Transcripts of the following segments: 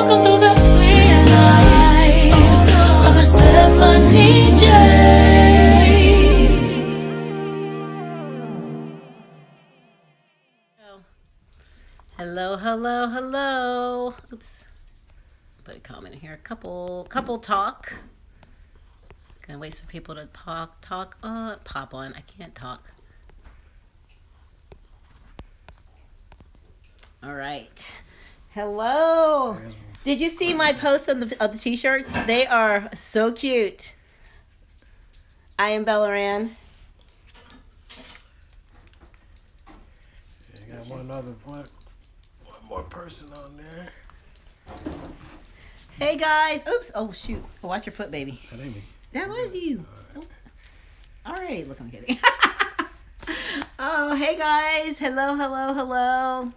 Welcome to the sweet life of Stephanie J. Hello, hello, hello. Oops. Put a comment in here. Couple talk. Gonna wait for people to pop on. I can't talk. All right. Hello. Did you see my post on of the t-shirts? They are so cute. I am Bellaran. You got one more person on there. Hey guys. Oops. Oh shoot. Watch your foot, baby. That ain't me. That was you. All right. Look, I'm kidding. Oh, hey guys. Hello, hello, hello.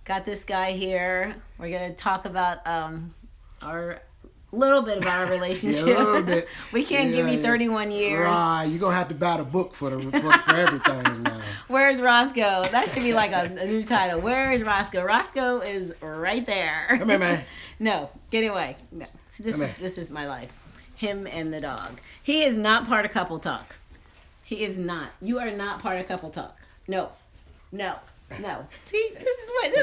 Got this guy here. We're gonna talk about our little bit about our relationship. Yeah, a little bit. We can't give you 31 years. Right, you're gonna have to buy the book for everything now. Where's Roscoe? That should be like a new title. Where is Roscoe? Roscoe is right there. Come here, man. No, get away. No. See, this is my life. Him and the dog. He is not part of Couple Talk. He is not. You are not part of Couple Talk. No. See, this is what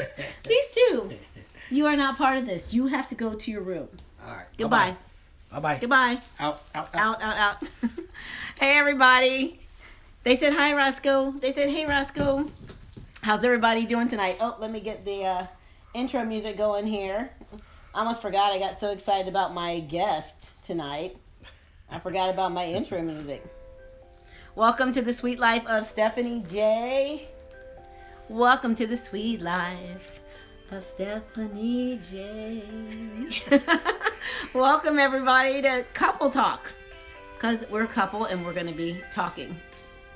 these two. You are not part of this. You have to go to your room. All right. Goodbye. Bye-bye. Goodbye. Out. Hey, everybody. They said hi, Roscoe. They said, hey, Roscoe. How's everybody doing tonight? Oh, let me get the intro music going here. I almost forgot. I got so excited about my guest tonight. I forgot about my intro music. Welcome to the sweet life of Stephanie J. Welcome to the sweet life of Stephanie J. Welcome everybody to Couple Talk, because we're a couple and we're going to be talking,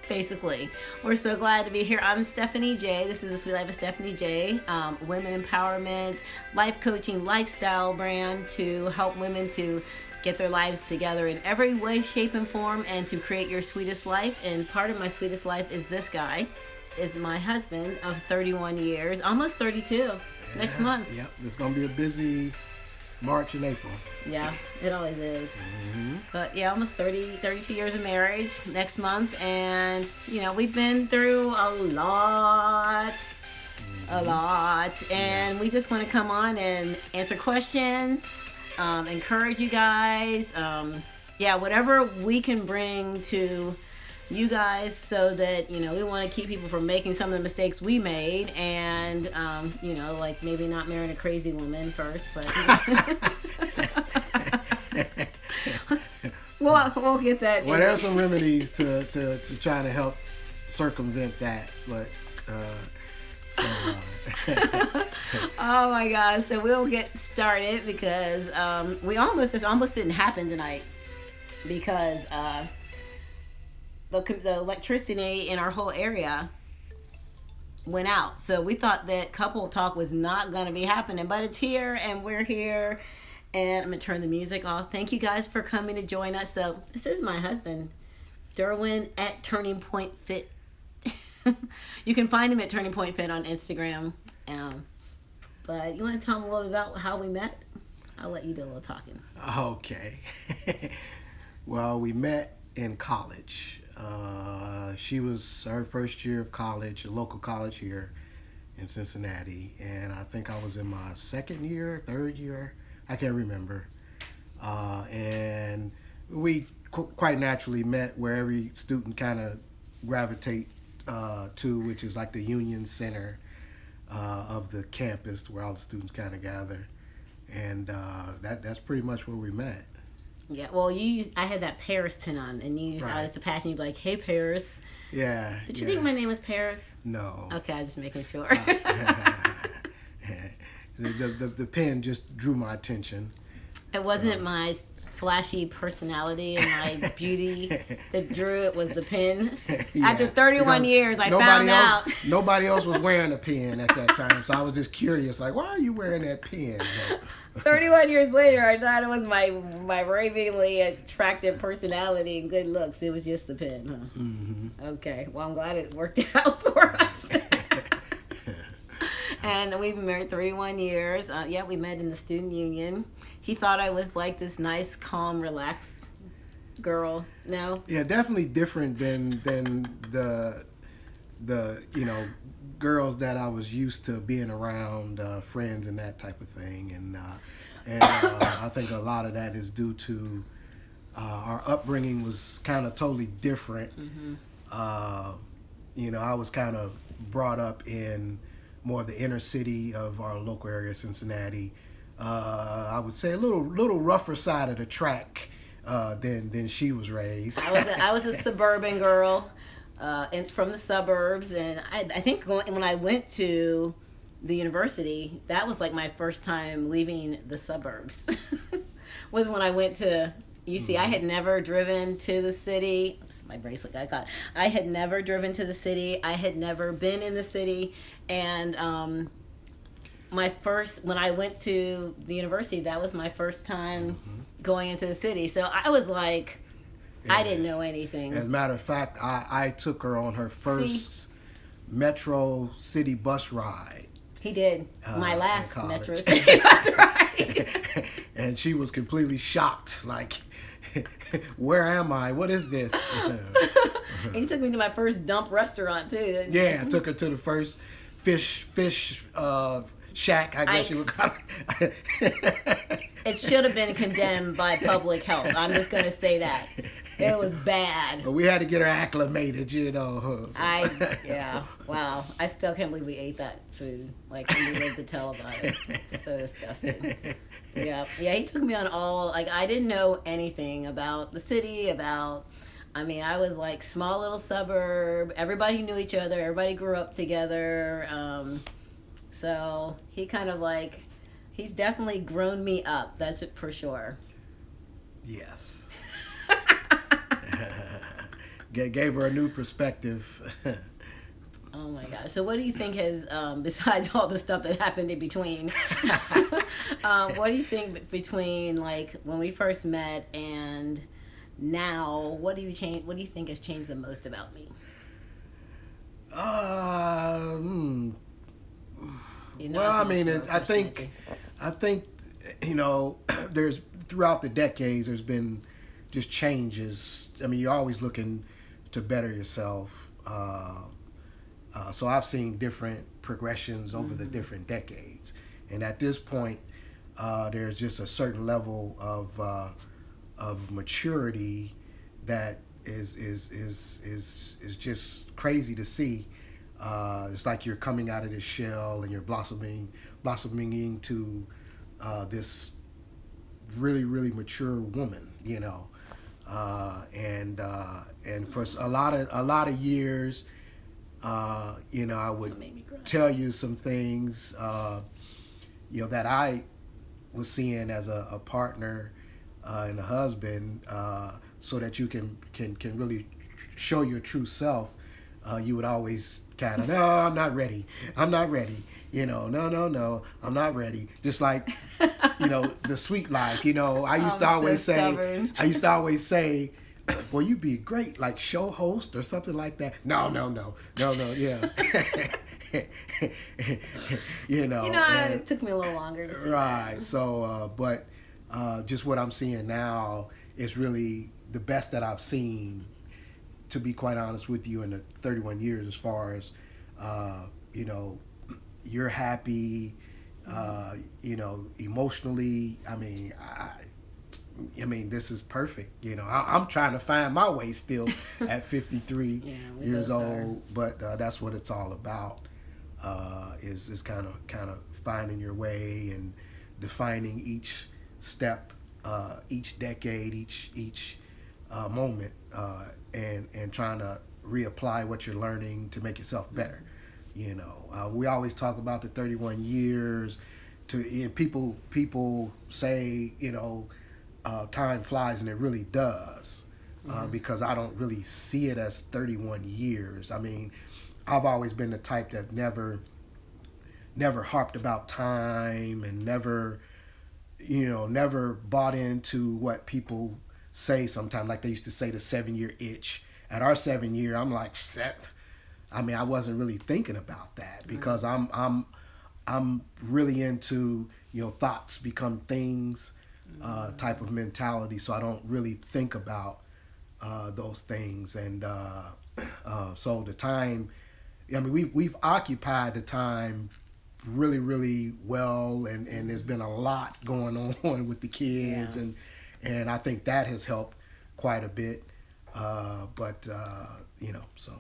basically. We're so glad to be here. I'm Stephanie J. This is the sweet life of Stephanie J. Women empowerment, life coaching, lifestyle brand to help women to get their lives together in every way, shape, and form, and to create your sweetest life. And part of my sweetest life is this guy. Is my husband of 31 years, almost 32 next month. Yep, it's going to be a busy March and April. Yeah, it always is. Mm-hmm. But yeah, almost 32 years of marriage next month. And, we've been through a lot. And we just want to come on and answer questions, encourage you guys. Whatever we can bring to you guys, so that we want to keep people from making some of the mistakes we made, and like maybe not marrying a crazy woman first, but we'll get that. Well, there are some remedies to try to help circumvent that, but oh my gosh, so we'll get started because this almost didn't happen tonight because the electricity in our whole area went out. So we thought that Couple Talk was not going to be happening, but it's here and we're here. And I'm going to turn the music off. Thank you guys for coming to join us. So this is my husband, Derwin at Turning Point Fit. You can find him at Turning Point Fit on Instagram. But you want to tell him a little about how we met? I'll let you do a little talking. Okay. Well, we met in college. She was her first year of college, a local college here in Cincinnati, and I think I was in my third year, I can't remember. And we quite naturally met where every student kind of gravitate to, which is like the Union Center of the campus where all the students kind of gather, and that's pretty much where we met. Yeah, well, I had that Paris pin on, and you used I was a passion. You'd be like, "Hey, Paris." Yeah. Did you think my name was Paris? No. Okay, I was just making sure. The pen just drew my attention. It wasn't my flashy personality and my beauty that drew it. Was the pen. Yeah, after 31 years, I found out. Nobody else was wearing a pen at that time, so I was just curious, like, why are you wearing that pen? 31 years later, I thought it was my ravingly attractive personality and good looks. It was just the pen, huh? Mm-hmm. Okay. Well, I'm glad it worked out for us. And we've been married 31 years. Yeah, we met in the student union. He thought I was like this nice, calm, relaxed girl. No? Yeah, definitely different than the girls that I was used to being around, friends and that type of thing. And I think a lot of that is due to our upbringing was kind of totally different. I was kind of brought up in more of the inner city of our local area, Cincinnati. I would say a little rougher side of the track than she was raised. I was a suburban girl, from the suburbs, and I think when I went to the university, that was like my first time leaving the suburbs. Was when I went to UC. I had never driven to the city. My bracelet got caught. I had never driven to the city. I had never been in the city, and when I went to the university, that was my first time going into the city. So I was like, I didn't know anything. As a matter of fact, I took her on her first Metro City bus ride. He did. My last in Metro college. City bus ride. And she was completely shocked, like, where am I? What is this? And he took me to my first dump restaurant too. Yeah, I took her to the first fish shack, I guess you would call it. It should have been condemned by public health. I'm just going to say that. It was bad. But we had to get her acclimated, Yeah, wow. I still can't believe we ate that food. Like, we lived to tell about it. It's so disgusting. Yeah, he took me on I didn't know anything about the city, I was like small little suburb. Everybody knew each other. Everybody grew up together. So he kind of he's definitely grown me up. That's it for sure. Yes. Gave her a new perspective. Oh my gosh. So what do you think has, besides all the stuff that happened in between, what do you think between when we first met and now, what do you think has changed the most about me? I think there's throughout the decades there's been just changes. You're always looking to better yourself. So I've seen different progressions over the different decades, and at this point, there's just a certain level of maturity that is just crazy to see. It's like you're coming out of this shell and you're blossoming into this really, really mature woman, and for a lot of years, I would tell you some things, that I was seeing as a partner and a husband, so that you can really show your true self. You would always kind of, no, I'm not ready. No, I'm not ready. Just like, the sweet life. I used to always say, boy, you'd be great, like show host or something like that. No, yeah. It took me a little longer to see right. That. So, but just what I'm seeing now is really the best that I've seen, to be quite honest with you, in the 31 years, as far as, you're happy, emotionally. This is perfect. I'm trying to find my way still at 53 years old, but that's what it's all about. Is kind of finding your way and defining each step, each decade, each moment, and trying to reapply what you're learning to make yourself better. We always talk about the 31 years. And people say, time flies, and it really does, because I don't really see it as 31 years. I've always been the type that never harped about time, and never bought into what people say sometimes, like they used to say the 7-year itch. At our 7 year, I'm like, I wasn't really thinking about that, because I'm I'm really into, thoughts become things type of mentality. So I don't really think about those things. And so the time, I mean, we've occupied the time really, really well, and there's been a lot going on with the kids, Yeah. and I think that has helped quite a bit. But so.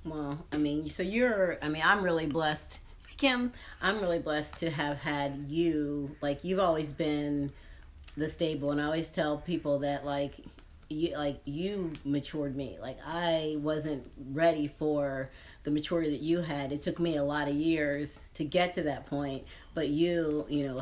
Well, I mean, so I'm really blessed, Kim. I'm really blessed to have had you. Like, you've always been the stable, and I always tell people that, you matured me. Like, I wasn't ready for the maturity that you had. It took me a lot of years to get to that point. But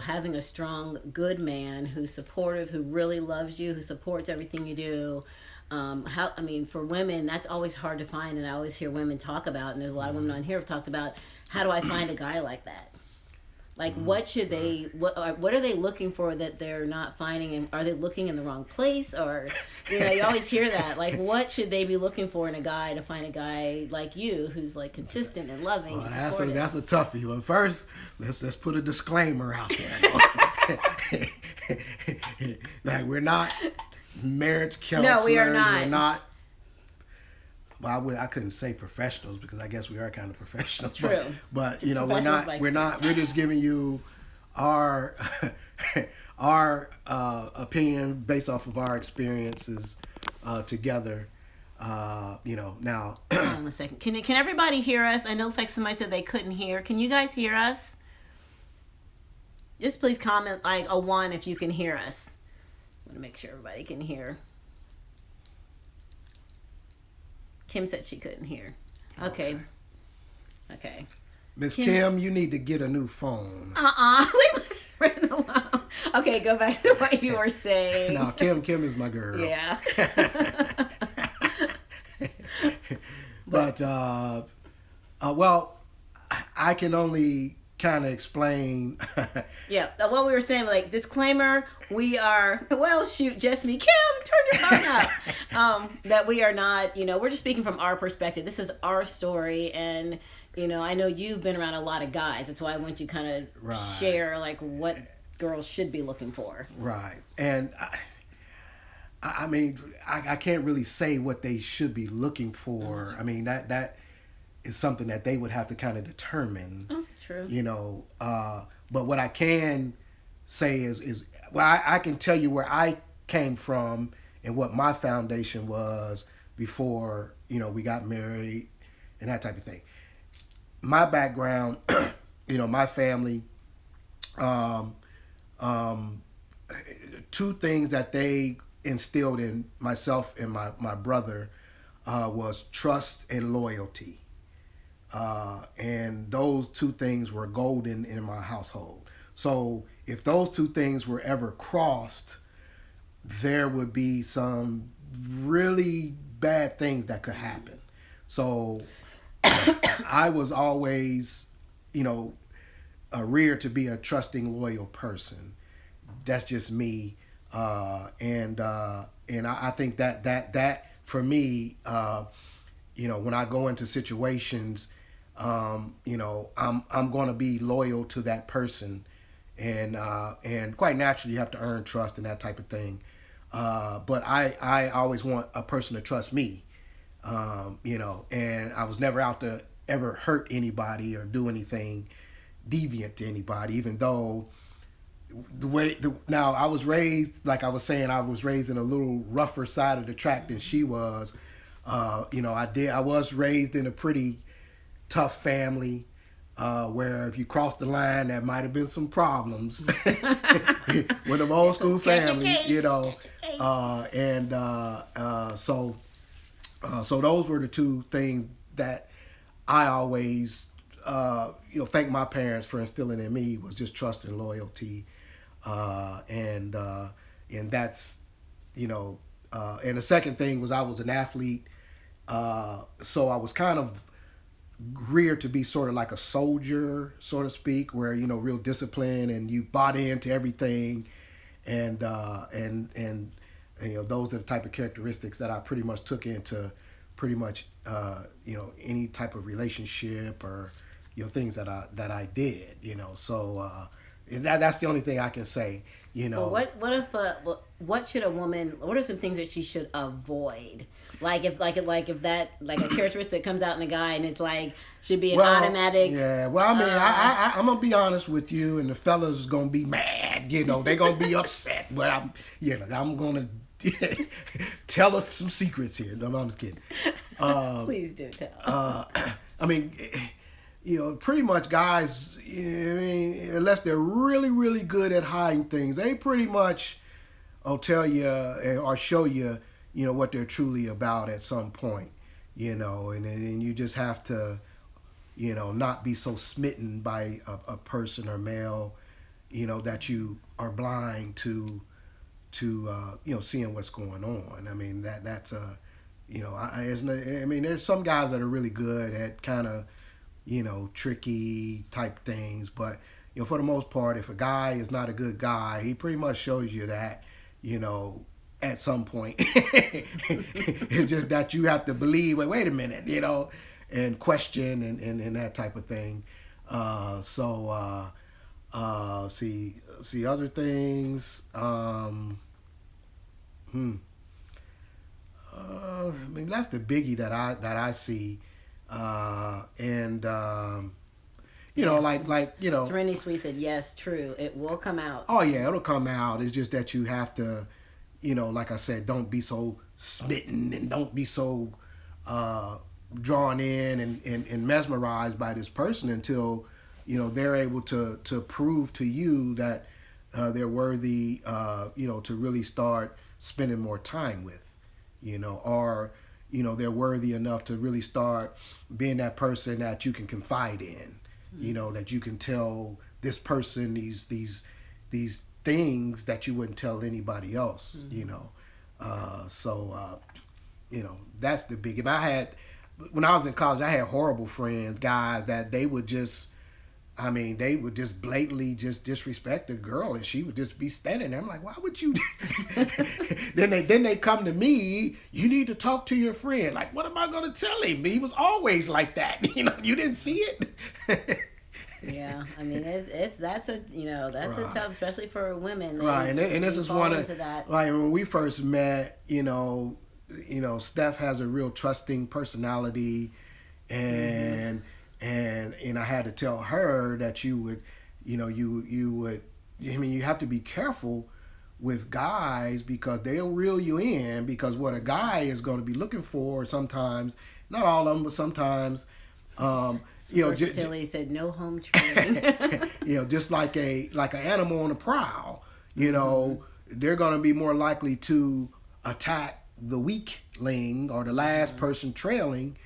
having a strong, good man who's supportive, who really loves you, who supports everything you do. For women, that's always hard to find, and I always hear women talk about, and there's a lot of women on here have talked about, how do I find a guy like that? Like, what are they looking for that they're not finding, and are they looking in the wrong place? Or, you always hear that. Like, what should they be looking for in a guy to find a guy like you who's like consistent and loving? Well, and that's a toughie. Well, first, let's put a disclaimer out there. Like, we're not marriage counselors. No, we are not. We're not. Well, I couldn't say professionals, because I guess we are kind of professionals. True. But Professionals by we're not. We're just giving you our our opinion based off of our experiences together. Now. Hold on a second. Can everybody hear us? I know it's like somebody said they couldn't hear. Can you guys hear us? Just please comment like a 1 if you can hear us. I want to make sure everybody can hear. Kim said she couldn't hear. Okay. Miss Kim, you need to get a new phone. Leave it alone. Okay, go back to what you were saying. No, Kim is my girl. Yeah. But well, I can only kind of explain. Yeah, what we were saying, like, disclaimer, we are, just me. Kim, turn your phone up. That we are not, we're just speaking from our perspective. This is our story, and, I know you've been around a lot of guys. That's why I want you to kind of share, like, what girls should be looking for. Right. And, I mean, I can't really say what they should be looking for. I mean, that is something that they would have to kind of determine. Oh, true. But what I can say is I can tell you where I came from and what my foundation was before, we got married and that type of thing. My background, my family, two things that they instilled in myself and my brother was trust and loyalty. And those two things were golden in my household. So if those two things were ever crossed, there would be some really bad things that could happen. So I was always, reared to be a trusting, loyal person. That's just me. And I think that for me, when I go into situations, I'm going to be loyal to that person, and quite naturally you have to earn trust and that type of thing. But I always want a person to trust me, and I was never out to ever hurt anybody or do anything deviant to anybody, even though now I was raised, like I was saying, I was raised in a little rougher side of the track than she was. I was raised in a pretty tough family, where if you crossed the line, there might have been some problems with them old school families, so those were the two things that I always, thank my parents for instilling in me, was just trust and loyalty, and that's, and the second thing was I was an athlete. So I was kind of reared to be sort of like a soldier, so to speak, where, real discipline, and you bought into everything. And those are the type of characteristics that I pretty much took into pretty much, any type of relationship or things that I did, so that's the only thing I can say, Well, what should a woman? What are some things that she should avoid? Like if that like a characteristic comes out in a guy and it's like should be an automatic. Yeah. Well, I mean, I'm gonna be honest with you, and the fellas is gonna be mad. They're gonna be upset, but I'm gonna tell her some secrets here. No, I'm just kidding. Please do tell. I mean, pretty much guys, I mean, unless they're really, really good at hiding things, they pretty much will tell you or show you, what they're truly about at some point, and you just have to, not be so smitten by a person or male, that you are blind to seeing what's going on. I mean, that's there's some guys that are really good at kind of, tricky type things. But, for the most part, if a guy is not a good guy, he pretty much shows you that, at some point. It's just that you have to believe, wait a minute, and question and that type of thing. See other things. I mean, that's the biggie that I see. Serenity Sweet said yes, true. It will come out. Oh yeah, it'll come out. It's just that you have to, like I said, don't be so smitten and don't be so drawn in and mesmerized by this person until they're able to prove to you that they're worthy, to really start spending more time with, or they're worthy enough to really start being that person that you can confide in, that you can tell this person these things that you wouldn't tell anybody else, that's the big. And when I was in college, I had horrible friends, guys that they would just blatantly just disrespect a girl, and she would just be standing there. I'm like, why would you? Then they come to me. You need to talk to your friend. Like, what am I going to tell him? He was always like that. You didn't see it. Yeah, I mean, that's a tough, especially for women. Right, and this is one of that. Like when we first met. Steph has a real trusting personality, and. And I had to tell her that you would, you have to be careful with guys because they'll reel you in, because what a guy is going to be looking for sometimes, not all of them, but sometimes, Tilly said no home training. Just like an animal on a prowl, they're going to be more likely to attack the weakling or the last person trailing,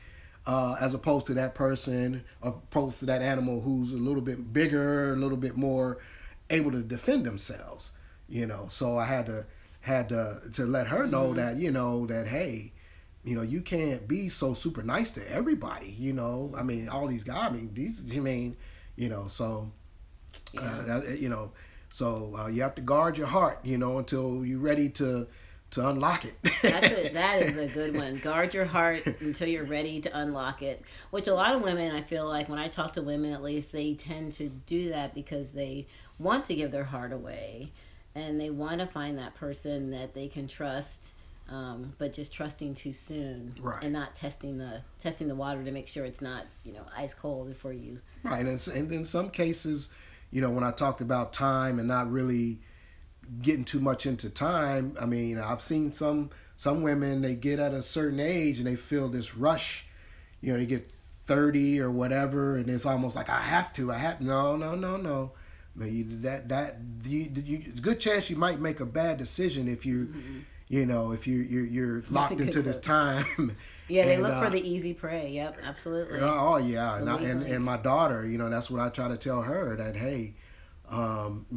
as opposed to that person, opposed to that animal who's a little bit bigger, a little bit more able to defend themselves. So I had to let her know that that hey, you can't be so super nice to everybody. I mean, all these guys. I mean, so so you have to guard your heart, until you're ready to unlock it. That is a good one. Guard your heart until you're ready to unlock it. Which a lot of women, I feel like when I talk to women, at least, they tend to do that because they want to give their heart away, and they want to find that person that they can trust, but just trusting too soon, right? And not testing the water to make sure it's not ice cold before you. Right, and in some cases, when I talked about time and not really getting too much into time, I mean, I've seen some women, they get at a certain age and they feel this rush, they get 30 or whatever, and it's almost like no. It's a good chance you might make a bad decision if you, if you're locked into this time. Yeah, they look for the easy prey. Yep, absolutely. Oh yeah, and my daughter, that's what I try to tell her, that hey, I've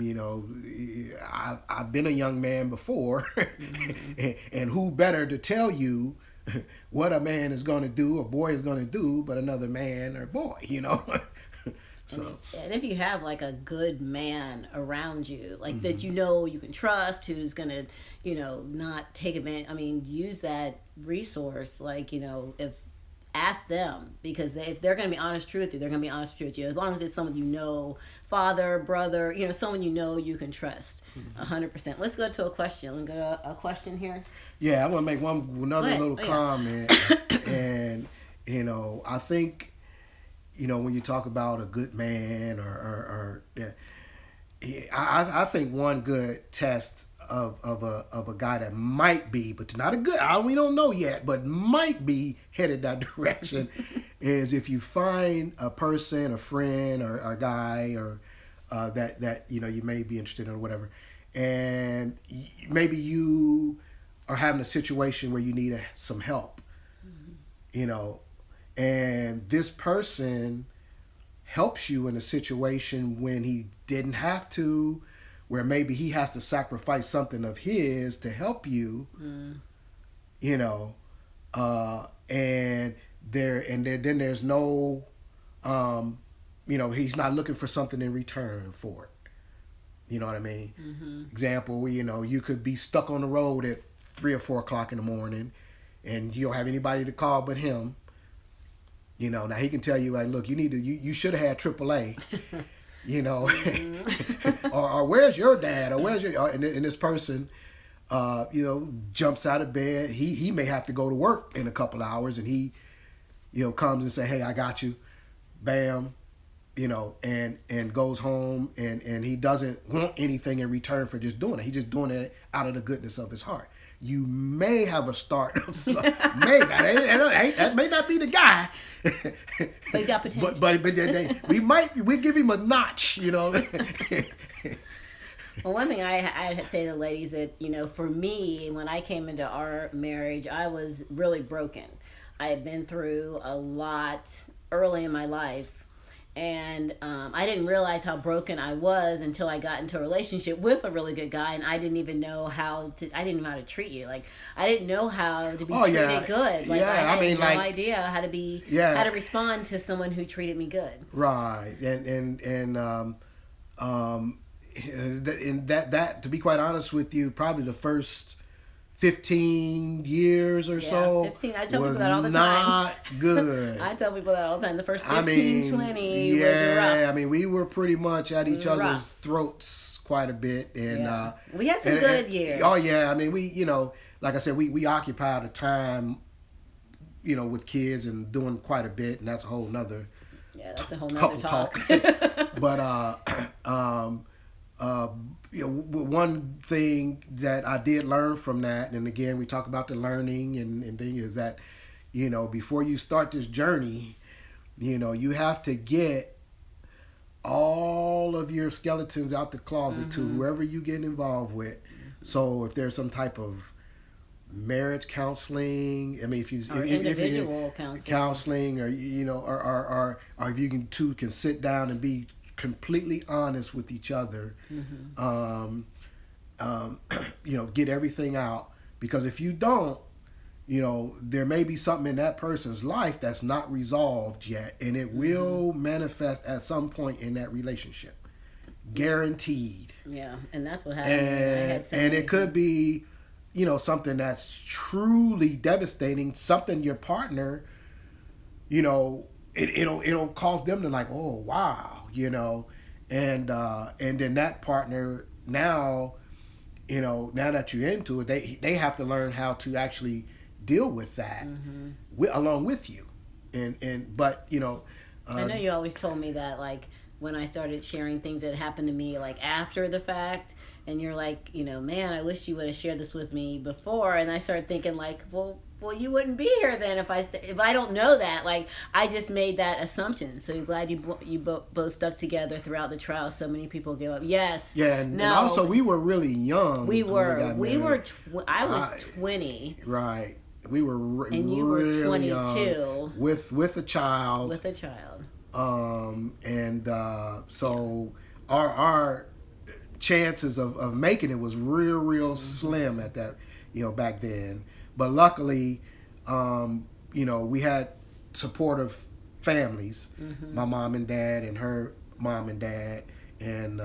been a young man before, and who better to tell you what a man is going to do, a boy is going to do, but another man or boy, So. And if you have like a good man around you, like that you can trust, who's going to, not take advantage, I mean, use that resource, like, if ask them, because if they're going to be honest truth with you, they're going to be honest truth with you. As long as it's someone you know, father, brother, someone you can trust. 100%. Let's go to a question. Let's go to a question here. Yeah, I want to make another little Yeah. comment. And, I think, when you talk about a good man or I think one good test of a guy that might be, but not a good, we don't know yet, but might be headed that direction is if you find a person, a friend or a guy or that you may be interested in or whatever, and maybe you are having a situation where you need some help, and this person helps you in a situation when he didn't have to, where maybe he has to sacrifice something of his to help you, and then there's no, he's not looking for something in return for it. You know what I mean? Mm-hmm. Example, you could be stuck on the road at 3 or 4 o'clock in the morning, and you don't have anybody to call but him. Now he can tell you, like, look, you should have had AAA, or where's your dad, or where's your, and this person, jumps out of bed. He may have to go to work in a couple hours, and he, comes and say, hey, I got you, bam, and goes home, and he doesn't want anything in return for just doing it. He's just doing it out of the goodness of his heart. You may have a start of some, that may not be the guy. But he's got potential. But we give him a notch, Well, one thing I'd say to the ladies that, for me, when I came into our marriage, I was really broken. I had been through a lot early in my life. And I didn't realize how broken I was until I got into a relationship with a really good guy, and I didn't even know how to treat you. Like, I didn't know how to be treated good. Like, I had no idea how to respond to someone who treated me good. Right. And that to be quite honest with you, probably the first 15 years or so 15. I tell people that all the time. Not good. I tell people that all the time. The first 15, 20 was rough. I mean, we were pretty much at each other's throats quite a bit. And we had some good years. Oh, yeah. I mean, we, like I said, we occupied a time, with kids and doing quite a bit. And that's a whole nother that's a whole nother talk. But, one thing that I did learn from that, and again, we talk about the learning and thing, is that, before you start this journey, you have to get all of your skeletons out the closet to whoever you get involved with. So if there's some type of marriage counseling, I mean, if individual counseling, or or if you can sit down and be completely honest with each other, get everything out, because if you don't, there may be something in that person's life that's not resolved yet, and it will manifest at some point in that relationship, guaranteed. Yeah, and that's what happened. And it could be, something that's truly devastating, something your partner, it'll cause them to like, oh wow, and then that partner now, now that you're into it, they have to learn how to actually deal with that along with you, but I know you always told me that, like, when I started sharing things that happened to me, like, after the fact, and you're like, man, I wish you would have shared this with me before. And I started thinking, like, well, you wouldn't be here then if I don't know that. Like, I just made that assumption. So you're glad you both stuck together throughout the trial. So many people give up. Yes. Yeah, and also we were really young. We were. I was 20. Right. We were and you really were 22 young, with a child. With a child. So our chances of making it was real slim at that, back then. But luckily, we had supportive families, my mom and dad and her mom and dad, and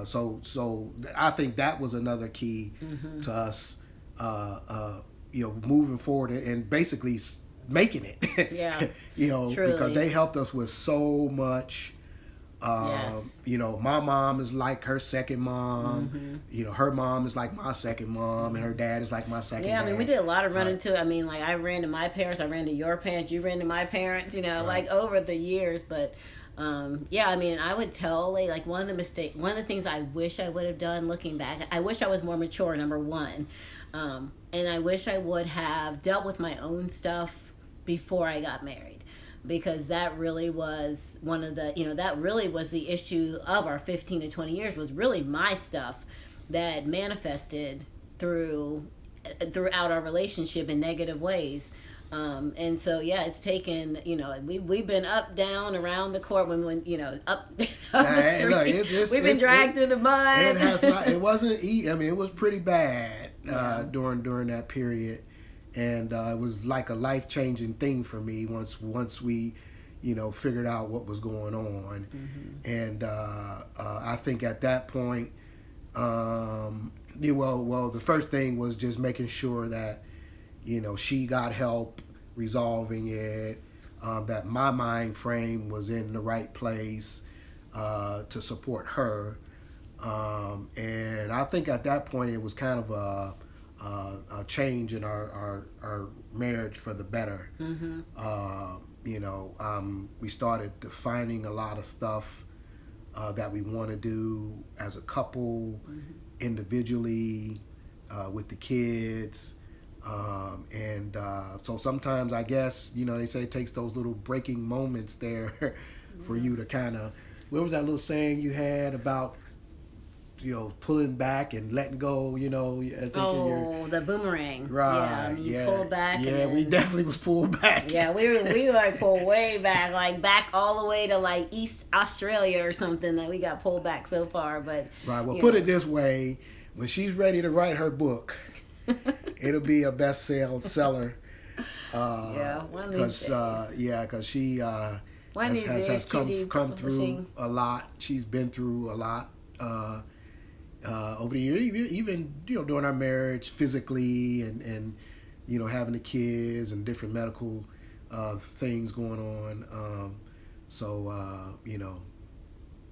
so I think that was another key to us, moving forward and basically making it. Yeah. You know, Truly. because they helped us with so much. Yes. You know, my mom is like her second mom. Mm-hmm. You know, her mom is like my second mom, and her dad is like my second Yeah, dad. I mean, we did a lot of running Right. too. I mean, like I ran to my parents, I ran to your parents, you ran to my parents. You know, Right. like over the years. But yeah, I mean, I would tell like one of the things I wish I would have done looking back. I wish I was more mature. Number one, and I wish I would have dealt with my own stuff before I got married. Because that really was one of the, that really was the issue of our 15 to 20 years, was really my stuff that manifested throughout our relationship in negative ways. And so, yeah, it's taken, we've been up, down, around the court, when up, up the Hey, look, street. We've been dragged through the mud. It has not. It wasn't. I mean, it was pretty bad Yeah. during that period, and it was like a life changing thing for me once we, figured out what was going on, and I think at that point, the first thing was just making sure that, she got help resolving it, that my mind frame was in the right place to support her. And I think at that point it was kind of a change in our marriage for the better. We started defining a lot of stuff that we want to do as a couple, individually, with the kids. So sometimes I guess, they say it takes those little breaking moments there for you to kind of, what was that little saying you had about, pulling back and letting go, I think The boomerang. right. You pull back. Yeah, and we then- definitely was pulled back. Yeah, we like pulled way back, like back all the way to like East Australia or something, that we got pulled back so far. But Right. Well, you put know. it this way: when she's ready to write her book, it'll be a seller. Yeah, one of these days. Because she One of these days, has come QD through Publishing. a lot. She's been through a lot over the years, even during our marriage, physically and having the kids and different medical things going on.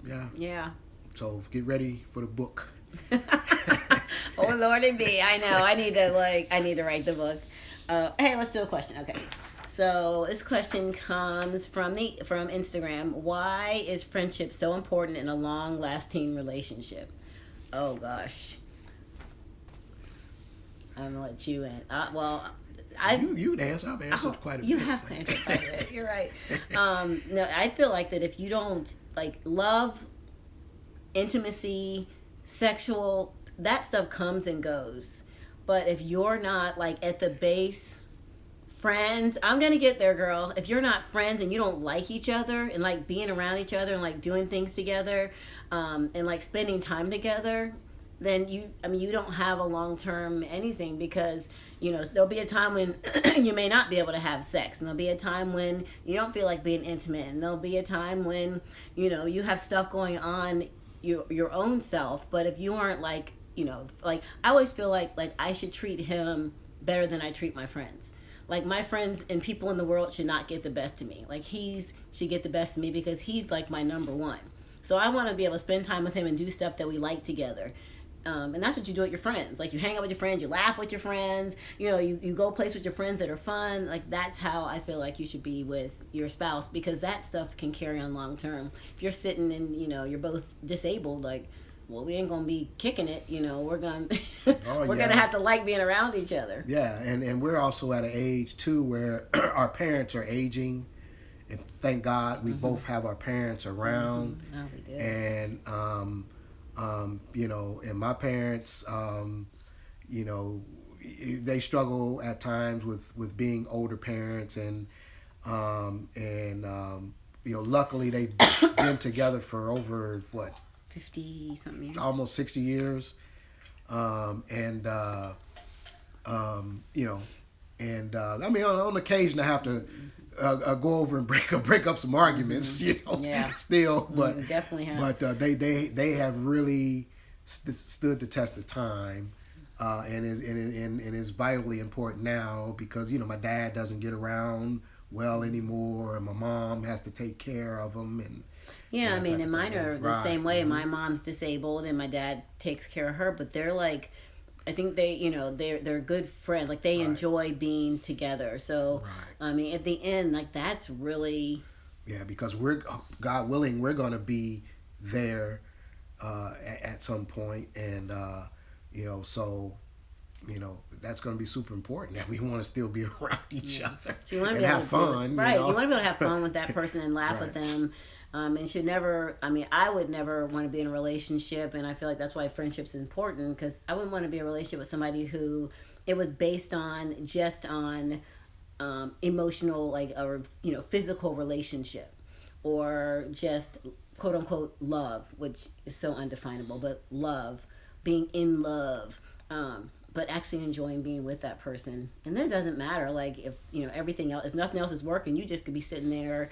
Yeah. Yeah. So get ready for the book. Oh Lordy be, I know. I need to write the book. Hey, let's do a question. Okay. So this question comes from Instagram. Why is friendship so important in a long-lasting relationship? Oh gosh. I'm gonna let you in. You answer. I've answered quite a bit. You have answered quite a bit. You're right. No, I feel like that if you don't love, intimacy, sexual, that stuff comes and goes. But if you're not at the base, friends, I'm gonna get there, girl. If you're not friends and you don't like each other and being around each other and doing things together, and spending time together, then you don't have a long-term anything, because there'll be a time when you may not be able to have sex, and there'll be a time when you don't feel like being intimate, and there'll be a time when you have stuff going on your own self. But if you aren't I always feel like I should treat him better than I treat my friends. My friends and people in the world should not get the best of me. He should get the best of me, because he's my number one. So I want to be able to spend time with him and do stuff that we like together. And that's what you do with your friends. You hang out with your friends, you laugh with your friends, you go place with your friends that are fun. That's how I feel like you should be with your spouse, because that stuff can carry on long term. If you're sitting and, you're both disabled, well, we ain't gonna be kicking it, we're gonna we're gonna have to being around each other. Yeah, and we're also at an age too where our parents are aging, and thank God we both have our parents around. Oh, we do. And and my parents, they struggle at times with being older parents, and luckily they've been together for over 50 something years. almost 60 years, I mean, on occasion I have to go over and break up some arguments, Yeah. still, but We definitely have. but they have really stood the test of time, and is vitally important now because my dad doesn't get around well anymore, and my mom has to take care of him and. Yeah, I that mean, type and of mine thing. are the Right. same way. My mom's disabled, and my dad takes care of her. But they're like, I think they, they're good friends. Like they Right. enjoy being together. So, Right. I mean, at the end, like that's really. Yeah, because we're God willing, we're gonna be there at some point, and so that's gonna be super important. That we want to still be around each other So you want to and be able have to do it. fun, right? You know? You want to be able to have fun with that person and laugh with Right. them. And should never. I mean, I would never want to be in a relationship, and I feel like that's why friendship's important because I wouldn't want to be in a relationship with somebody who it was based on just on emotional, like or physical relationship, or just quote unquote love, which is so undefinable, but love, being in love. But actually enjoying being with that person, and then it doesn't matter like if everything else, if nothing else is working, you just could be sitting there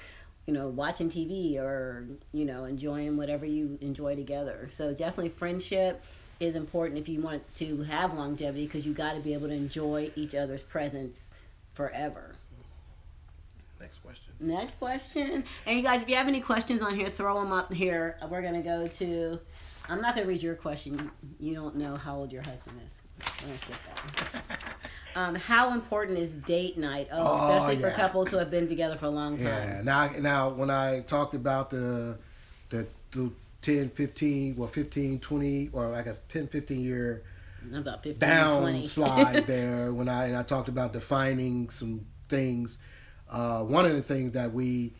watching TV or enjoying whatever you enjoy together. So definitely friendship is important if you want to have longevity because you got to be able to enjoy each other's presence forever. Next question. And you guys, if you have any questions on here, throw them up here. We're gonna go to. I'm not gonna read your question. You don't know how old your husband is. Let's get that. How important is date night? Especially for yeah. couples who have been together for a long time. Yeah. Now, when I talked about the 10, 15, 20, or I guess 10, 15 year About 15, 20. downslide there, when I talked about defining some things, one of the things that we,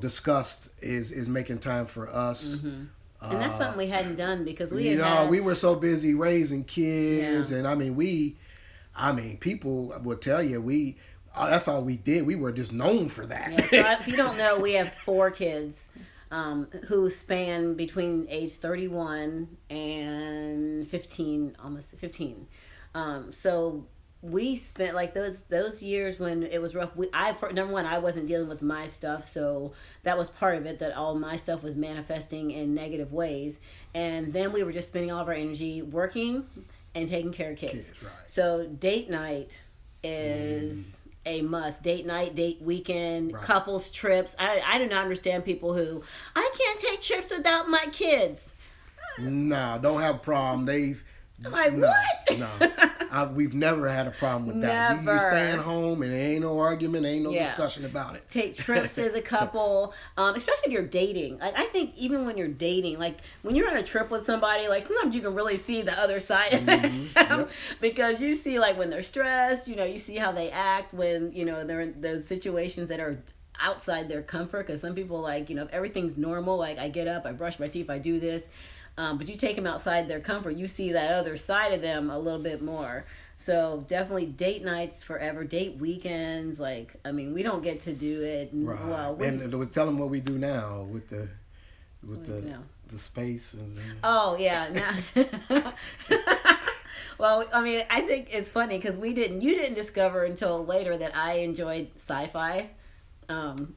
discussed is making time for us. Mm-hmm. And that's something we hadn't done because we we were so busy raising kids, Yeah. and people will tell you that's all we did. We were just known for that. Yeah, so if you don't know, we have 4 kids who span between age 31 and 15, almost 15. So we spent like those years when it was rough. Number one, I wasn't dealing with my stuff, so that was part of it. That all my stuff was manifesting in negative ways, and then we were just spending all of our energy working and taking care of kids. Right. So date night is a must. Date night, date weekend, Right. couples trips. I do not understand people who I can't take trips without my kids. No, don't have a problem. I'm like, no, what? No, we've never had a problem with that. You Never. staying home and there ain't no argument, ain't no Yeah. discussion about it. Take trips as a couple, especially if you're dating. Like I think even when you're dating, like when you're on a trip with somebody, like sometimes you can really see the other side of them Yep. because you see like when they're stressed, you see how they act when they're in those situations that are outside their comfort. Because some people like if everything's normal, like I get up, I brush my teeth, I do this. But you take them outside their comfort, you see that other side of them a little bit more. So definitely date nights forever, date weekends. Like, I mean, we don't get to do it. Right. Well, And we'll tell them what we do now with the know. the space and. Oh yeah. Now, well, I mean, I think it's funny because you didn't discover until later that I enjoyed sci-fi.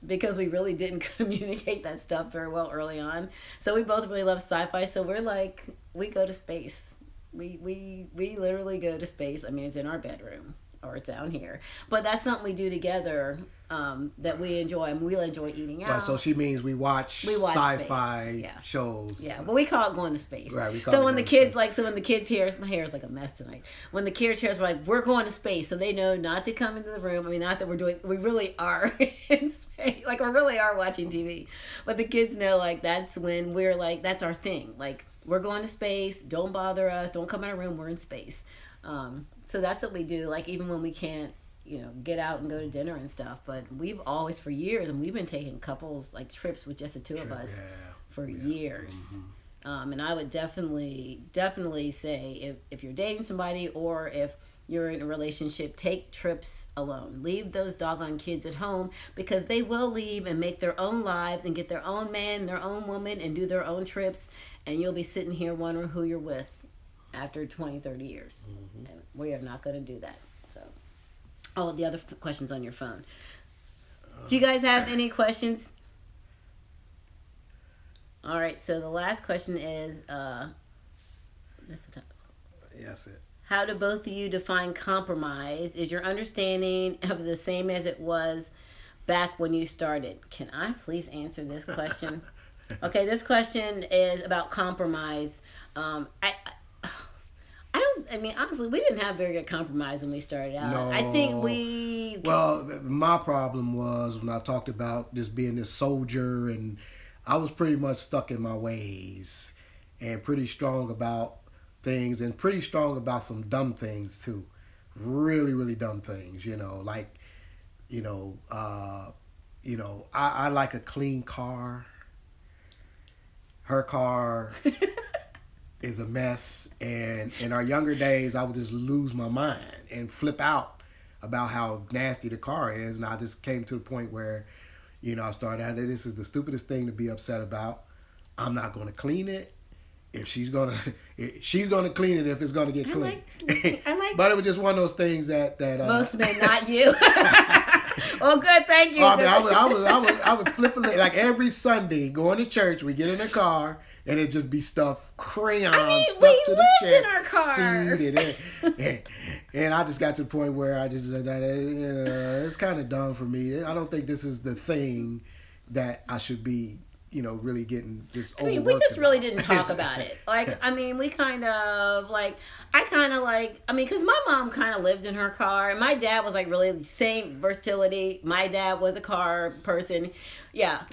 Because we really didn't communicate that stuff very well early on. So we both really love sci-fi. So we're like, we go to space. We literally go to space. I mean, it's in our bedroom or it's down here. But that's something we do together that we enjoy. And we'll enjoy eating out. Right, so she means we watch sci-fi space. Yeah. shows. Yeah, but we call it going to space. Right, we call so it when the going to kids when the kids hear, my hair is like a mess tonight. When the kids hear us, we're like, we're going to space, so they know not to come into the room. I mean, not that we really are in space, like we really are watching TV. But the kids know like that's when we're like that's our thing. Like we're going to space. Don't bother us. Don't come in our room. We're in space. So that's what we do. Like even when we can't get out and go to dinner and stuff. But we've always, for years, and we've been taking couples, like trips with just the two of us for years. Mm-hmm. And I would definitely say if you're dating somebody or if you're in a relationship, take trips alone. Leave those doggone kids at home because they will leave and make their own lives and get their own man, their own woman, and do their own trips. And you'll be sitting here wondering who you're with after 20, 30 years. Mm-hmm. And we are not going to do that. So, the other questions on your phone. Do you guys have any questions? All right, so the last question is, that's the top. Yes, it. How do both of you define compromise? Is your understanding of the same as it was back when you started? Can I please answer this question? Okay, this question is about compromise. I mean, honestly, we didn't have very good compromise when we started out. No. I think we... Well, my problem was when I talked about just being this soldier, and I was pretty much stuck in my ways and pretty strong about things, and pretty strong about some dumb things too. Really, really dumb things, like, I like a clean car. Her car is a mess, and in our younger days, I would just lose my mind and flip out about how nasty the car is, and I just came to the point where, I started, this is the stupidest thing to be upset about. I'm not going to clean it. If she's gonna clean it if it's gonna get clean. But it was just one of those things that most men, not you. Well, good, thank you. I mean, I was flipping like every Sunday going to church. We get in the car and it just be stuff, crayons stuck to the chair, in our car. Seed, and I just got to the point where I just it's kind of dumb for me. I don't think this is the thing that I should be. Really getting just overworked. I mean, we just really didn't talk about it. Like, I mean, we kind of because my mom kind of lived in her car, and my dad was like really the same versatility. My dad was a car person. Yeah.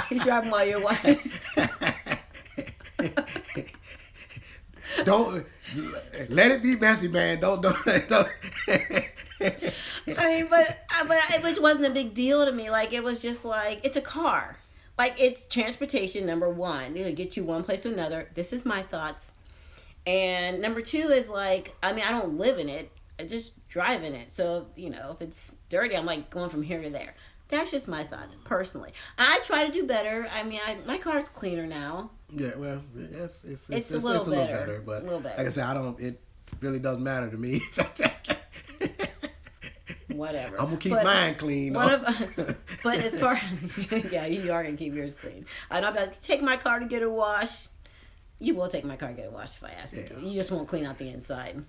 He's driving while you're watching. Don't let it be messy, man. Don't. I mean, but it just wasn't a big deal to me. Like, it was just like, it's a car. Like, it's transportation, number one. It'll get you one place to another. This is my thoughts. And number two is like, I mean, I don't live in it. I just drive in it. So, if it's dirty, I'm like going from here to there. That's just my thoughts, personally. I try to do better. I mean, my car's cleaner now. Yeah, well, it's a little better. But a little better. Like I said, it really doesn't matter to me. Whatever. I'm gonna keep mine clean. But as far yeah, you are gonna keep yours clean. And I'll be like, take my car to get a wash. You will take my car to get a wash if I ask you to. You just won't clean out the inside.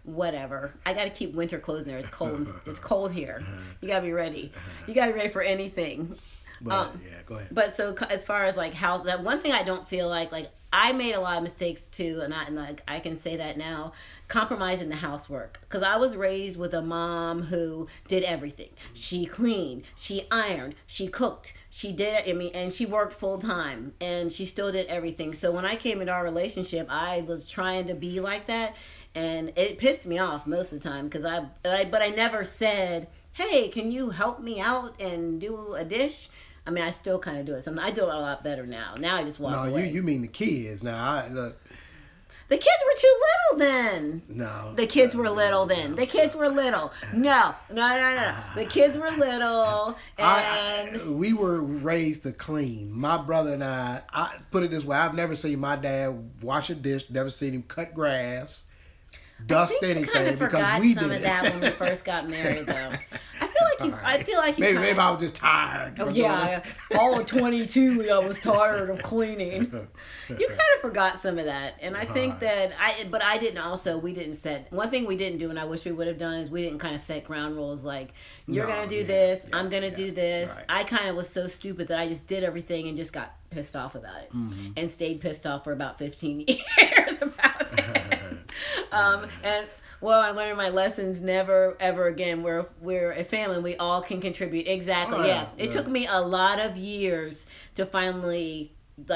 Whatever. I gotta keep winter clothes in there. It's cold. It's cold here. You gotta be ready. You gotta be ready for anything. But go ahead. But so as far as like house, that one thing I don't feel like I made a lot of mistakes too, and I can say that now. Compromising the housework, because I was raised with a mom who did everything. She cleaned, she ironed, she cooked, she did. And she worked full time, and she still did everything. So when I came into our relationship, I was trying to be like that, and it pissed me off most of the time because but I never said, "Hey, can you help me out and do a dish?" I mean, I still kind of do it. I do it a lot better now. Now I just walk away. No, you mean the kids. Now, look. The kids were too little then. No. The kids were little then. The kids were little. No. The kids were little. And we were raised to clean. My brother and I put it this way. I've never seen my dad wash a dish. Never seen him cut grass, dust anything, because we did some of that when we first got married, though. I feel like you. Maybe I was just tired. Oh, yeah, all of 22, I was tired of cleaning. You kind of forgot some of that, and I think that we didn't set. One thing we didn't do, and I wish we would have done, is we didn't kind of set ground rules like you're gonna do this, I'm gonna do this. Right. I kind of was so stupid that I just did everything and just got pissed off about it, and stayed pissed off for about 15 years about it. I learned my lessons. Never, ever again. We're a family. We all can contribute. Exactly. Yeah. It took me a lot of years to finally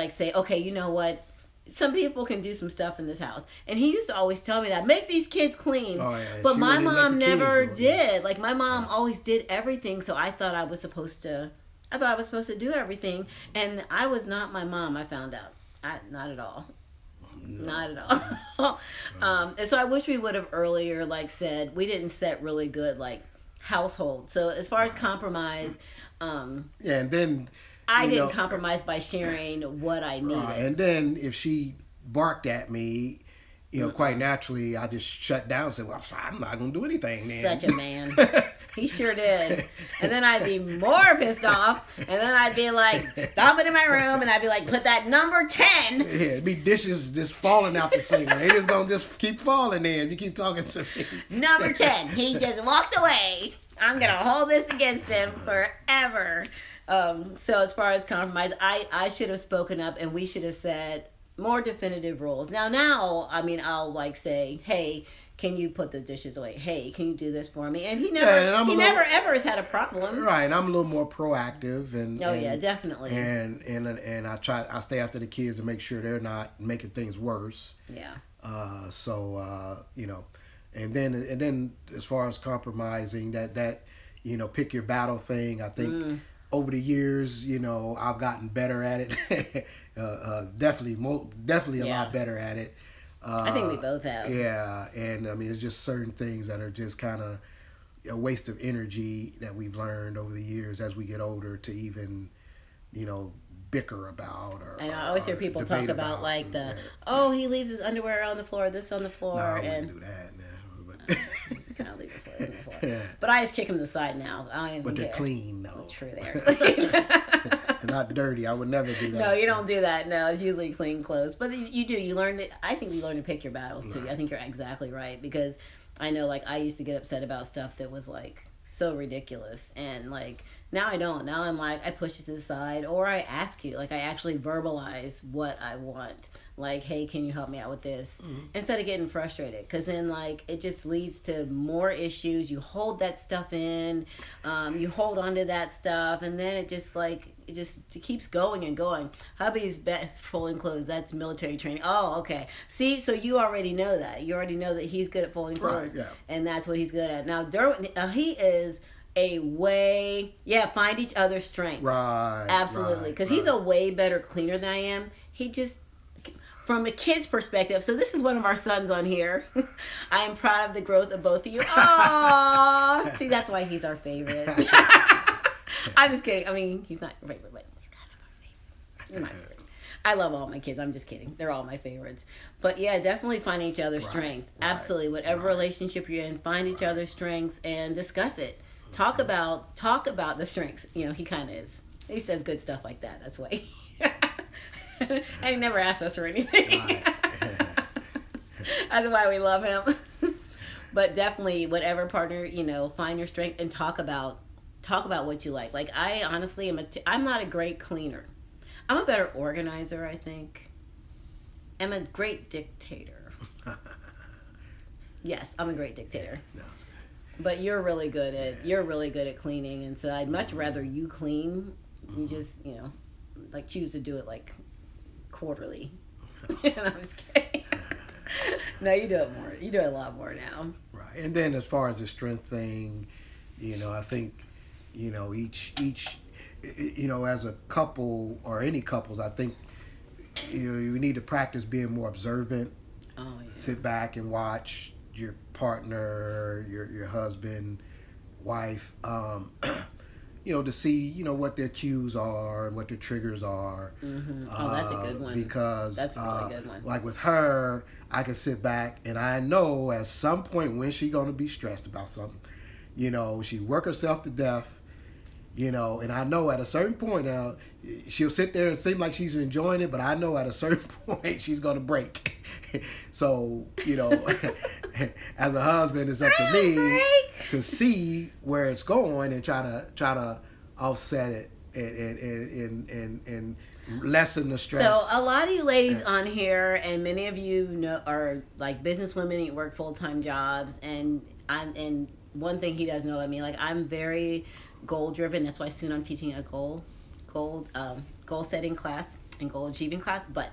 say, okay, you know what? Some people can do some stuff in this house. And he used to always tell me that, make these kids clean. Oh, yeah. But my mom never did. Like, my mom always did everything. So I thought I was supposed to do everything. And I was not my mom, I found out. Not at all. Not at all. And so I wish we would have earlier said we didn't set really good household. So as far as compromise, and then I didn't compromise by sharing what I needed. And then if she barked at me, quite naturally, I just shut down and said, "Well, I'm not gonna do anything." Then. Such a man. He sure did. And then I'd be more pissed off. And then I'd be like, stomping in my room. And I'd be like, put that number 10. Yeah, it'd be dishes just falling out the sink. They just gonna just keep falling in. You keep talking to me. Number 10. He just walked away. I'm going to hold this against him forever. So as far as compromise, I should have spoken up and we should have said more definitive rules. Now, I mean, I'll like say, hey, can you put the dishes away? Hey, can you do this for me? And he never ever has had a problem. Right, I'm a little more proactive and yeah, definitely. And I stay after the kids to make sure they're not making things worse. Yeah. You know, and then as far as compromising, that you know, pick your battle thing, I think over the years, you know, I've gotten better at it. Definitely a lot better at it. I think we both have. Yeah, and I mean, it's just certain things that are just kind of a waste of energy that we've learned over the years as we get older to even, you know, bicker about. I always hear people talk about like he leaves his underwear on the floor, this on the floor. No, I wouldn't do that. No. Kind of leave your clothes on the floor. Yeah. But I just kick them to the side now. I don't even But they're care. clean, though. True, they're clean. They're not dirty. I would never do that. No, you don't do that. No, it's usually clean clothes. But you do. You learn it. I think you learn to pick your battles too. I think you're exactly right because I know like I used to get upset about stuff that was like so ridiculous and like now I don't. Now I'm like I push it to the side or I ask you. Like I actually verbalize what I want. Like, hey, can you help me out with this? Instead of getting frustrated. Because then, like, it just leads to more issues. You hold that stuff in. You hold on to that stuff. And then it just, like, it keeps going and going. Hubby's best folding clothes. That's military training. Oh, okay. See, so you already know that. You already know that he's good at folding clothes. Right, yeah. And that's what he's good at. Now, Derwin, he is find each other's strengths. Right. Absolutely. Because he's a way better cleaner than I am. He just... From a kid's perspective, so this is one of our sons on here. I am proud of the growth of both of you. Aww. See, that's why he's our favorite. I'm just kidding. I mean, he's not your favorite, but he's kind of our favorite. You're my favorite. I love all my kids. I'm just kidding. They're all my favorites. But yeah, definitely find each other's strengths. Right. Absolutely. Whatever relationship you're in, find each other's strengths and discuss it. Talk about the strengths. You know, he kind of is. He says good stuff like that. That's why. And he never asked us for anything. Right. That's why we love him. But definitely, whatever partner, you know, find your strength and talk about what you like. Like I honestly I'm not a great cleaner. I'm a better organizer, I think. I'm a great dictator. Yes, I'm a great dictator. No. But you're really good at cleaning, and so I'd much rather you clean. You just, you know, like choose to do it like quarterly. And I'm just kidding. No, you do it more. You do it a lot more now. Right. And then as far as the strength thing, you know, I think, you know, each you know, as a couple or any couples, I think, you know, you need to practice being more observant. Oh, yeah. Sit back and watch your partner, your husband, wife, you know, to see, you know, what their cues are and what their triggers are. Mm-hmm. Oh, that's a good one. Because that's a really good one. Like with her, I can sit back and I know at some point when she's going to be stressed about something. You know, she work herself to death, you know, and I know at a certain point now, she'll sit there and seem like she's enjoying it, but I know at a certain point she's going to break. So, you know, as a husband, it's up to me to see where it's going and try to offset it and lessen the stress. So a lot of you ladies on here, and many of you know, are like business women and work full-time jobs, and one thing he does know about me, like I'm very goal driven. That's why soon I'm teaching a goal setting class and goal achieving class. But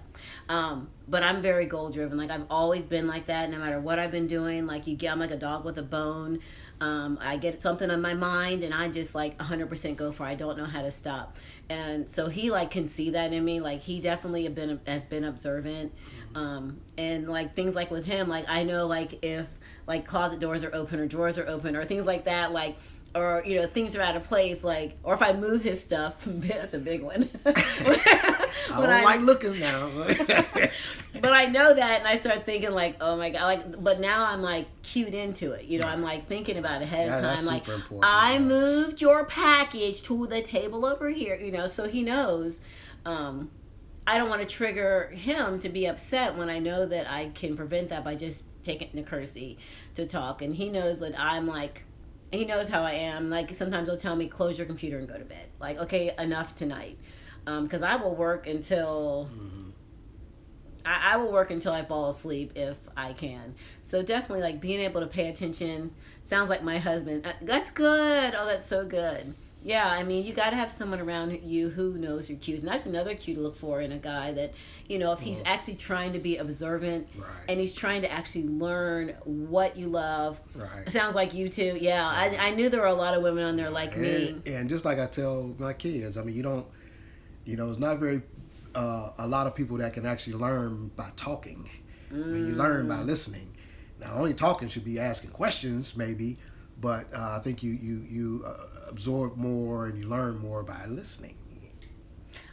I'm very goal driven. Like I've always been like that. No matter what I've been doing, like I'm like a dog with a bone. I get something on my mind and I just like 100% go for it. I don't know how to stop. And so he like can see that in me. Like he definitely has been observant. And like things like with him, like I know like if like closet doors are open or drawers are open or things like that, like, or, you know, things are out of place, like, or if I move his stuff, that's a big one. I don't like looking now. But I know that, and I start thinking like, oh my god, like. But now I'm like cued into it. You know, I'm like thinking about it ahead of time. That's Like, super important, I yeah. moved your package to the table over here. You know, so he knows. I don't want to trigger him to be upset when I know that I can prevent that by just taking the courtesy to talk. And he knows that I'm like, he knows how I am. Like sometimes he'll tell me, close your computer and go to bed. Like, okay, enough tonight. Because I will work until I will work until I fall asleep if I can. So definitely like being able to pay attention. Sounds like my husband. That's good. Oh, that's so good. Yeah, I mean, you got to have someone around you who knows your cues. And that's another cue to look for in a guy that, you know, if he's actually trying to be observant Right. and he's trying to actually learn what you love. Right. Sounds like you too. Yeah, I knew there were a lot of women on there like me. And just like I tell my kids, I mean, it's not very, a lot of people that can actually learn by talking. I mean, you learn by listening. Now, only talking should be asking questions, maybe, but I think you absorb more and you learn more by listening.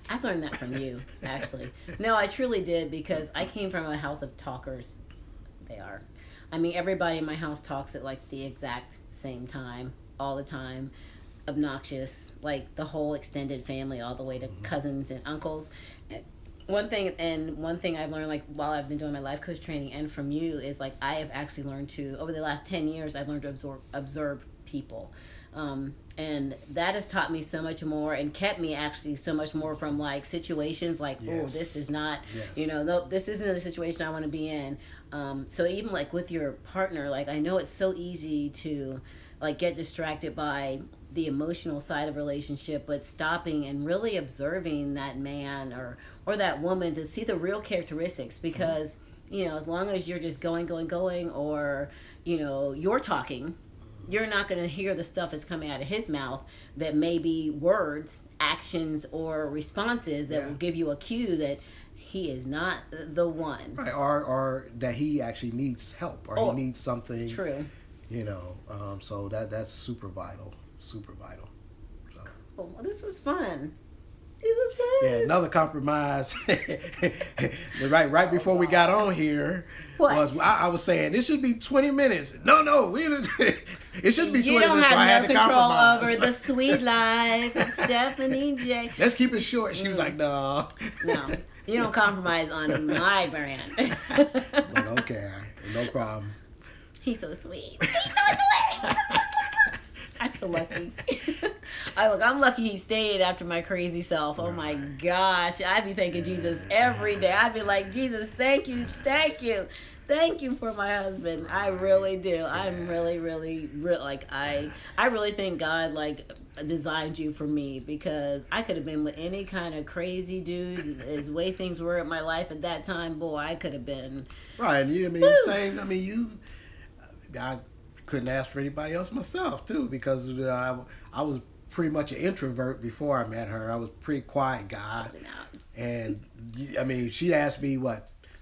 I've learned that from you, actually. No, I truly did, because I came from a house of talkers. They are. I mean, everybody in my house talks at like the exact same time, all the time. Obnoxious, like the whole extended family, all the way to cousins and uncles. One thing I've learned, like while I've been doing my life coach training and from you, is like I have actually learned to, over the last 10 years, I've learned to observe people. And that has taught me so much more and kept me actually so much more from like situations like, oh, this is not, no, this isn't a situation I want to be in. So even like with your partner, like I know it's so easy to like get distracted by the emotional side of relationship, but stopping and really observing that man or that woman to see the real characteristics, because as long as you're just going or you're talking, you're not going to hear the stuff that's coming out of his mouth that may be words, actions, or responses that will give you a cue that he is not the one. Right, or that he actually needs help, or he needs something. True. So that's super vital. Super vital. So. Cool. Well, this was fun. It was fun. Yeah, another compromise. right before we got on here, was I was saying this should be 20 minutes. No, it shouldn't be 20 minutes. You don't So I had have to no control compromise. over the sweet life of Stephanie J. Let's keep it short. She was like, no. No, you don't compromise on my brand. Like, okay, no problem. He's so sweet. He's so sweet. I'm so lucky. I'm lucky he stayed after my crazy self. Oh my gosh. I'd be thanking Jesus every day. I'd be like, Jesus, thank you for my husband. I really do. I'm really like I really think God like designed you for me, because I could have been with any kind of crazy dude. As way things were in my life at that time, boy, I could have been. Right. I couldn't ask for anybody else myself too, because I was pretty much an introvert before I met her. I was a pretty quiet guy, and I mean, she asked me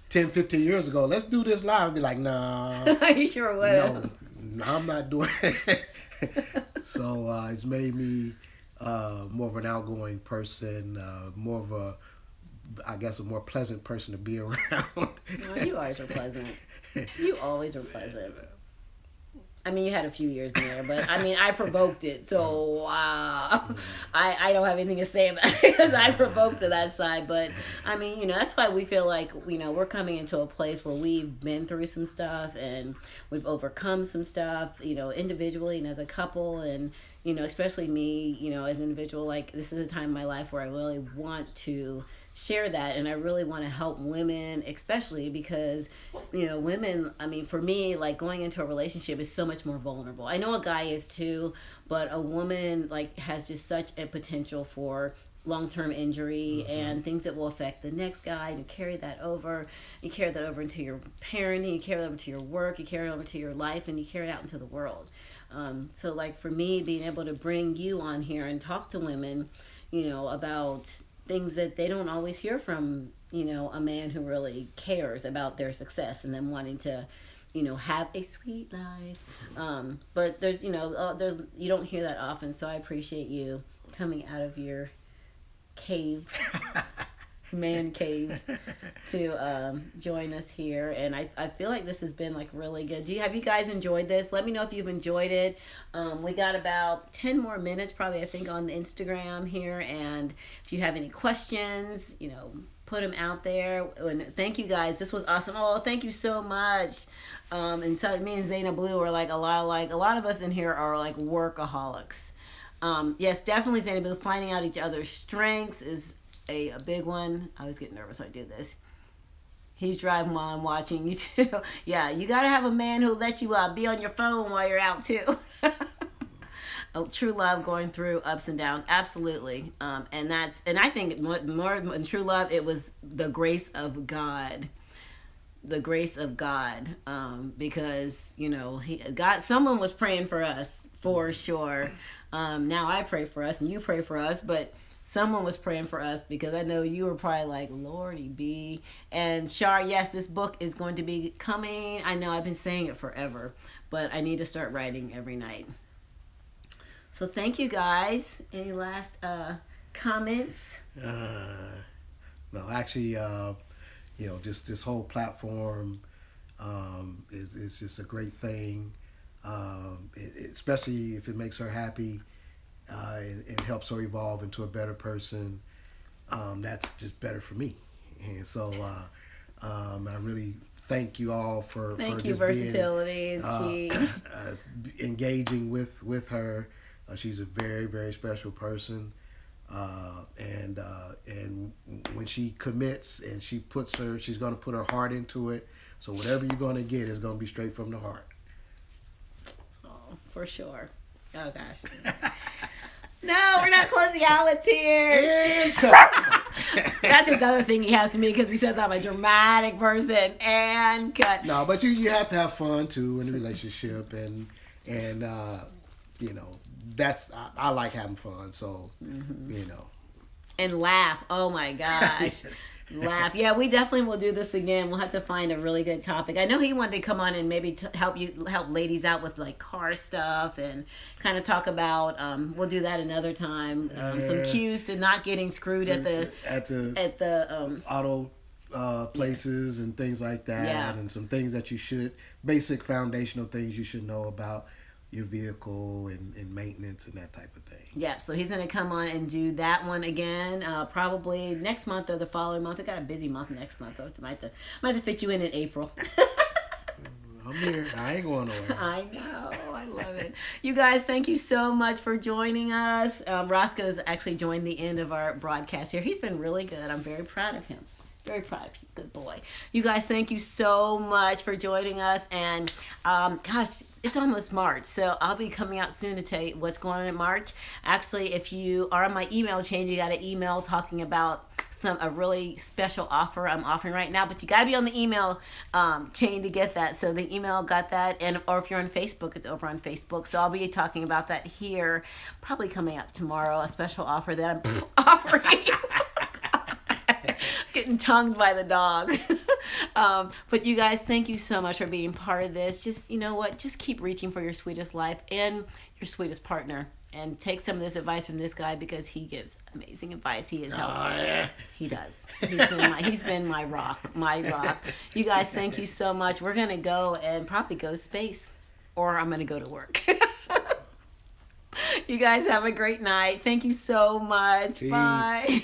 10, 15 years ago, let's do this live. I'd be like, nah. You sure would. No, I'm not doing it. So it's made me more of an outgoing person, more of a more pleasant person to be around. No, you always were pleasant. You always were pleasant. I mean, you had a few years in there, but I mean, I provoked it. So I don't have anything to say about it, because I provoked to that side. But I mean, that's why we feel like, we're coming into a place where we've been through some stuff and we've overcome some stuff, individually and as a couple. And, especially me, as an individual, like this is a time in my life where I really want to share that, and I really want to help women, especially because women, I mean, for me, like going into a relationship is so much more vulnerable. I know a guy is too, but a woman like has just such a potential for long-term injury and things that will affect the next guy, and you carry that over into your parenting, you carry it over to your work, you carry it over to your life, and you carry it out into the world. So like for me, being able to bring you on here and talk to women about things that they don't always hear from, a man who really cares about their success and them wanting to, have a sweet life. But there's, you don't hear that often. So I appreciate you coming out of your cave man cave to join us here, and I feel like this has been like really good. Have you guys enjoyed this? Let me know if you've enjoyed it. We got about 10 more minutes probably, I think, on the Instagram here, and if you have any questions, put them out there. And thank you guys, this was awesome. Oh, thank you so much. And so me and Zaina Blue are like a lot of us in here are like workaholics. Yes, definitely Zaina Blue, finding out each other's strengths is a big one. I always get nervous when I do this. He's driving while I'm watching you too. Yeah, you gotta have a man who lets you be on your phone while you're out too. True love going through ups and downs, absolutely. And I think more than true love, it was the grace of God. The grace of God, because someone was praying for us for sure. Now I pray for us and you pray for us, but someone was praying for us, because I know you were probably like, Lordy B. And Shar, yes, this book is going to be coming. I know I've been saying it forever, but I need to start writing every night. So thank you guys. Any last comments? No, actually, just this whole platform is just a great thing, especially if it makes her happy. It helps her evolve into a better person. That's just better for me. And so I really thank you all for you. Just Versatility is key. Engaging with her. She's a very, very special person. And when she commits and she's going to put her heart into it. So whatever you're going to get is going to be straight from the heart. Oh, for sure. Oh gosh. No, we're not closing out with tears. That's his other thing he has to me, because he says I'm a dramatic person. And cut. No, but you have to have fun too in a relationship, and that's I like having fun. So and laugh. Oh my gosh. Laugh. Yeah, we definitely will do this again. We'll have to find a really good topic. I know he wanted to come on and maybe help ladies out with like car stuff and kind of talk about. We'll do that another time. Some cues to not getting screwed at the auto places and things like that, and some things that basic foundational things you should know about your vehicle and maintenance and that type of thing. Yeah, so he's going to come on and do that one again, probably next month or the following month. I got a busy month next month, so I might have to fit you in April. I'm here. I ain't going nowhere. I know. I love it. You guys, thank you so much for joining us. Roscoe's actually joined the end of our broadcast here. He's been really good. I'm very proud of him. Very proud of you. Good boy. You guys, thank you so much for joining us. And gosh, it's almost March, so I'll be coming out soon to tell you what's going on in March. Actually, if you are on my email chain, you got an email talking about a really special offer I'm offering right now, but you got to be on the email chain to get that. So the email got that, or if you're on Facebook, it's over on Facebook. So I'll be talking about that here, probably coming up tomorrow, a special offer that I'm offering. Getting tongued by the dog. But you guys, thank you so much for being part of this. Just, just keep reaching for your sweetest life and your sweetest partner. And take some of this advice from this guy, because he gives amazing advice. He is helpful. He does. He's been my rock. You guys, thank you so much. We're going to go and probably go to space, or I'm going to go to work. You guys have a great night. Thank you so much. Peace. Bye.